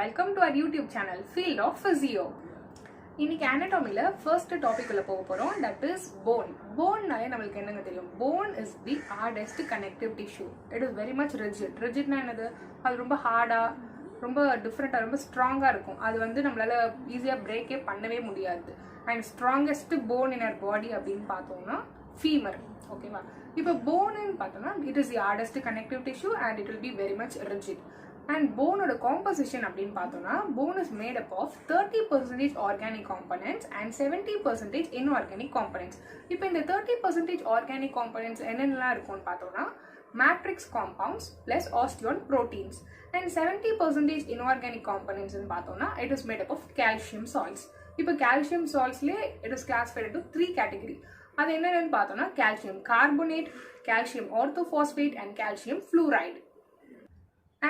welcome to our YouTube channel, Field of Physio. இன்னைக்கு anatomy-ல first topic உள்ள போக போறோம், that is bone. Bone-நாலே நம்மளுக்கு என்னங்க தெரியும்? Bone is the hardest connective tissue. It is very much rigid. Rigid-னா என்னது? அது ரொம்ப ஹார்டா, ரொம்ப டிஃப்ரெண்டா, ரொம்ப ஸ்ட்ராங்கா இருக்கும். அது வந்து நம்மளால ஈஸியா பிரேக்கே பண்ணவே முடியாது. And strongest bone in our body அப்படின்னு பார்த்தோம்னா femur. ஓகேவா? இப்போ bone-ன்னு பார்த்தோம்னா it is the hardest connective tissue and it will be very much rigid. And bone oda composition அப்படினு பார்த்தோம்னா bone is made up of 30% organic components and 70% inorganic components. இப்போ இந்த 30% organic components என்னென்னலாம் இருக்கும்னு பார்த்தோம்னா matrix compounds plus osteon proteins and 70% inorganic components ன்னு பார்த்தோம்னா it is made up of calcium salts. இப்போ calcium saltsலயே it is classified into 3 category. அது என்னன்னு பார்த்தோம்னா calcium carbonate, calcium orthophosphate and calcium fluoride.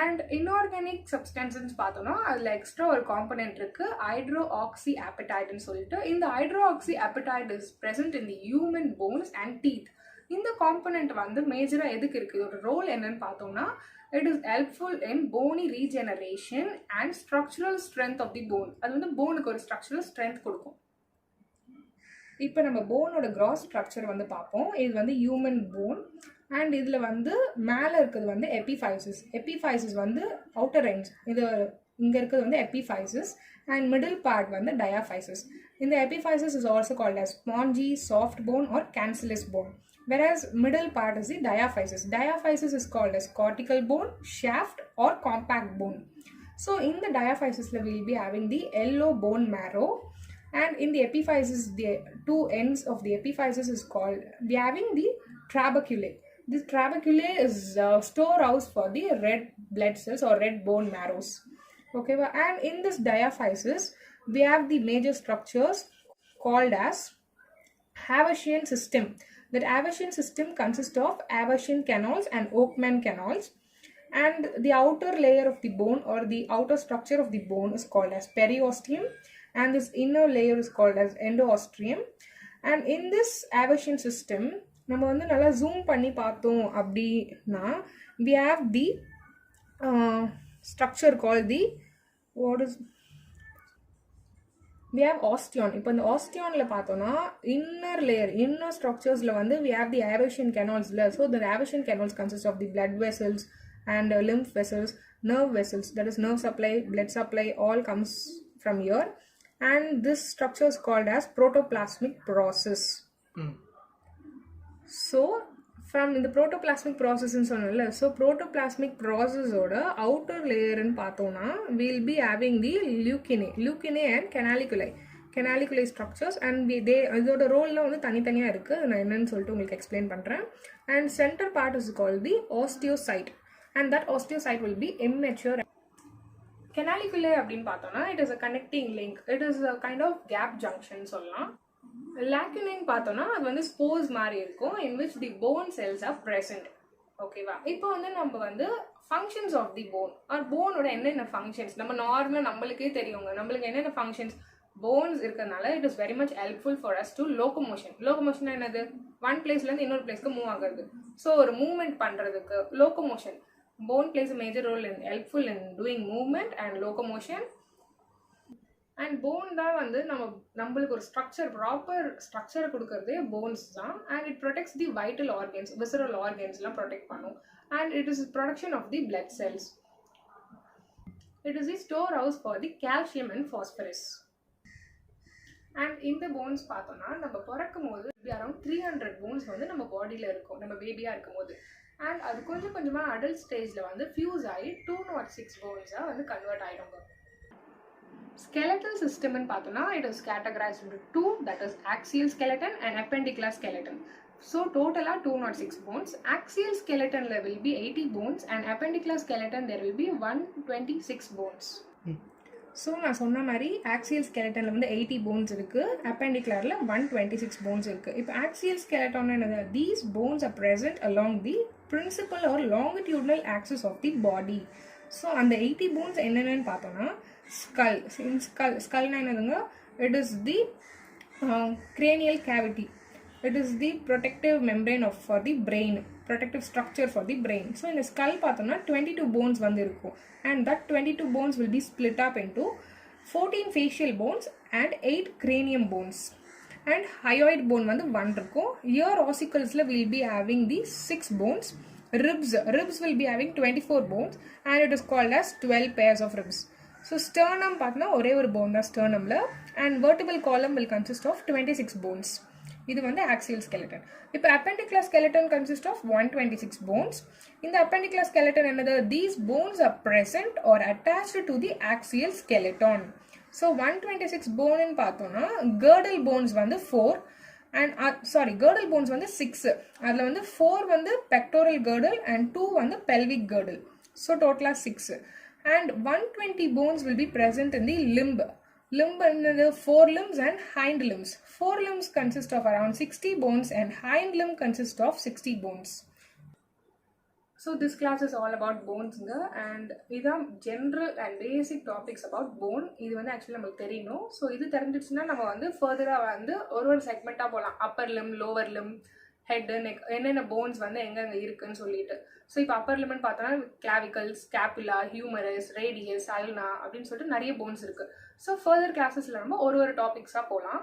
And inorganic substances பார்த்தோம்னா அதில் extra ஒரு component இருக்கு, ஹைட்ரோஆக்சிஅப்படைட்னு சொல்லிட்டு. இந்த hydroxyapatite is present in the human bones and teeth. இந்த காம்பனன்ட் வந்து மேஜராக எதுக்கு இருக்குது, இதோட ரோல் என்னன்னு பார்த்தோம்னா it is helpful in bony regeneration and structural strength of the bone. அது வந்து போனுக்கு ஒரு ஸ்ட்ரக்சரல் ஸ்ட்ரென்த் கொடுக்கும். இப்போ நம்ம போனோட கிராஸ் ஸ்ட்ரக்சர் வந்து பார்ப்போம். இது வந்து ஹியூமன் போன் அண்ட் இதில் வந்து மேலே இருக்கிறது வந்து எபிஃபைசிஸ். எபிஃபைசிஸ் வந்து அவுட்டர் எண்ட்ஸ், இது இங்கே இருக்கிறது வந்து எபிஃபைசிஸ் அண்ட் மிடில் பார்ட் வந்து டயாஃபைசிஸ். இந்த epiphysis is also called as spongy, soft bone or cancellous bone, whereas middle part is the diaphysis. Diaphysis is called as cortical bone, shaft or compact bone. So in the diaphysis we will be having the yellow bone marrow, and in the epiphysis the two ends of the epiphysis is called, we having the trabeculae. This trabeculae is storehouse for the red blood cells or red bone marrows. Okay, and in this diaphysis we have the major structures called as Haversian system. That Haversian system consists of Haversian canals and Oakman canals, and the outer layer of the bone or the outer structure of the bone is called as periosteum, and this inner layer is called as endosteum. And in this Haversian system நம்ம வந்து நல்லா zoom பண்ணி பார்த்தோம் அப்படின்னா we have the structure called the we have osteon. இப்போ இந்த osteonல பார்த்தோம்னா inner layer, inner ஸ்ட்ரக்சர்ஸில் வந்து we have the Haversian canals. So the Haversian canals consist of the blood vessels and lymph vessels, nerve vessels, that is nerve supply, blood supply, all comes from here. And this structure is called as protoplasmic process. So from the protoplasmic process in சொன்னல, so protoplasmic process ஓட outer layer ன்னு பார்த்தோம்னா we'll be having the leucinae and canaliculi structures, and இதோட ரோல்லாம் வந்து தனித்தனியாக இருக்குது. நான் என்னன்னு சொல்லிட்டு உங்களுக்கு எக்ஸ்பிளைன் பண்ணுறேன். And center part is called the osteocyte, and that osteocyte will be immature. Canaliculi அப்படின்னு பார்த்தோம்னா it is a connecting link, it is a kind of gap junction சொல்லலாம். லாக்குனின்னு பார்த்தோம்னா அது வந்து ஸ்போர்ஸ் மாதிரி இருக்கும், in which the bone cells are present. ஓகேவா? இப்போ வந்து நம்ம வந்து functions of the bone or போனோட என்னென்ன ஃபங்க்ஷன்ஸ் நம்ம நார்மலாக நம்மளுக்கே தெரியுங்க. நம்மளுக்கு என்னென்ன ஃபங்க்ஷன்ஸ் போன்ஸ் இருக்கிறதுனால it is very much helpful for us to locomotion. Locomotion என்னது? ஒன் பிளேஸ்லேருந்து இன்னொரு பிளேஸ்க்கு மூவ் ஆகுறது. ஸோ ஒரு மூவ்மெண்ட் பண்ணுறதுக்கு locomotion, bone plays a major role in helpful in doing movement and locomotion. And bone தான் வந்து நம்மளுக்கு ஒரு ஸ்ட்ரக்சர், ப்ராப்பர் ஸ்ட்ரக்சரை கொடுக்கறதே போன்ஸ் தான். and it protects the vital organs, visceral organsலாம் ப்ரொடெக்ட் பண்ணும். and it is production of the blood cells. it is the storehouse for the calcium and phosphorus. and இந்த போன்ஸ் பார்த்தோம்னா நம்ம பிறக்கும் போது அரௌண்ட் 300 போன்ஸ் வந்து நம்ம பாடியில் இருக்கும் நம்ம பேபியாக இருக்கும் போது. அண்ட் அது கொஞ்சம் கொஞ்சமாக அடல்ட் ஸ்டேஜில் வந்து ஃபியூஸ் ஆகி 206 போன்ஸாக வந்து கன்வெர்ட் ஆகிடுங்க. skeletal system ன்னு பார்த்தோம்னா it is categorized into two, that is axial skeleton and appendicular skeleton. So total 206 bones. Axial skeleton will be 80 bones and appendicular skeleton there will be 126 bones. So நான் சொன்ன மாதிரி axial ஸ்கெலட்டனில் வந்து 80 bones இருக்குது, அப்பெண்டிகுலரில் 126 bones இருக்குது. இப்போ axial skeleton என்னது? These bones are present along the principal or longitudinal axis of the body. So அந்த 80 bones என்னென்னு பார்த்தோன்னா ஸ்கல்னா என்னதுங்க? It is the cranial cavity. It is the protective membrane for the brain, protective structure for the brain. So in the skull பார்த்தோம்னா 22 bones வந்து இருக்கும், and that 22 bones will be split up into 14 facial bones and 8 cranium bones, and hyoid bone வந்து 1 இருக்கும். Ear ossicles will be having the 6 bones. Ribs will be having 24 bones, and it is called as 12 pairs of ribs. So sternum பார்த்தோம்னா ஒரே ஒரு bone தான் sternumல, and vertebral column will consist of 26 bones. இது வந்து axial skeleton. இப்போ appendicular skeleton consists of 126 bones. இந்த appendicular skeleton என்னது? These bones are present or attached to the axial skeleton. So 126 bone ன்னு பார்த்தோம்னா girdle bones வந்து 4 and girdle bones வந்து 6. அதுல வந்து 4 வந்து pectoral girdle and 2 வந்து pelvic girdle. So total 6. And 120 bones will be present in the limb. Limb is 4 limbs and hind limbs. 4 limbs consist of around 60 bones and hind limb consists of 60 bones. So this class is all about bones and these are general and basic topics about bone. இது வந்து actually நமக்கு தெரியணும். So இது தெரிஞ்சிச்சுன்னா நம்ம வந்து further வந்து ஒரு செக்மெண்டா போலாம். upper limb, lower limb, head, neck, என்னென்ன போன்ஸ் வந்து எங்க இருக்குன்னு சொல்லிட்டு. ஸோ இப்போ அப்பர் லிம்னு பார்த்தோன்னா கிளாவிக்கல், ஸ்கேப்புலா, ஹியூமரஸ், ரேடியஸ், அல்னா அப்படின்னு சொல்லிட்டு நிறைய போன்ஸ் இருக்கு. ஸோ ஃபர்தர் கிளாஸஸ்ல நம்ம ஒரு டாபிக்ஸாக போகலாம்.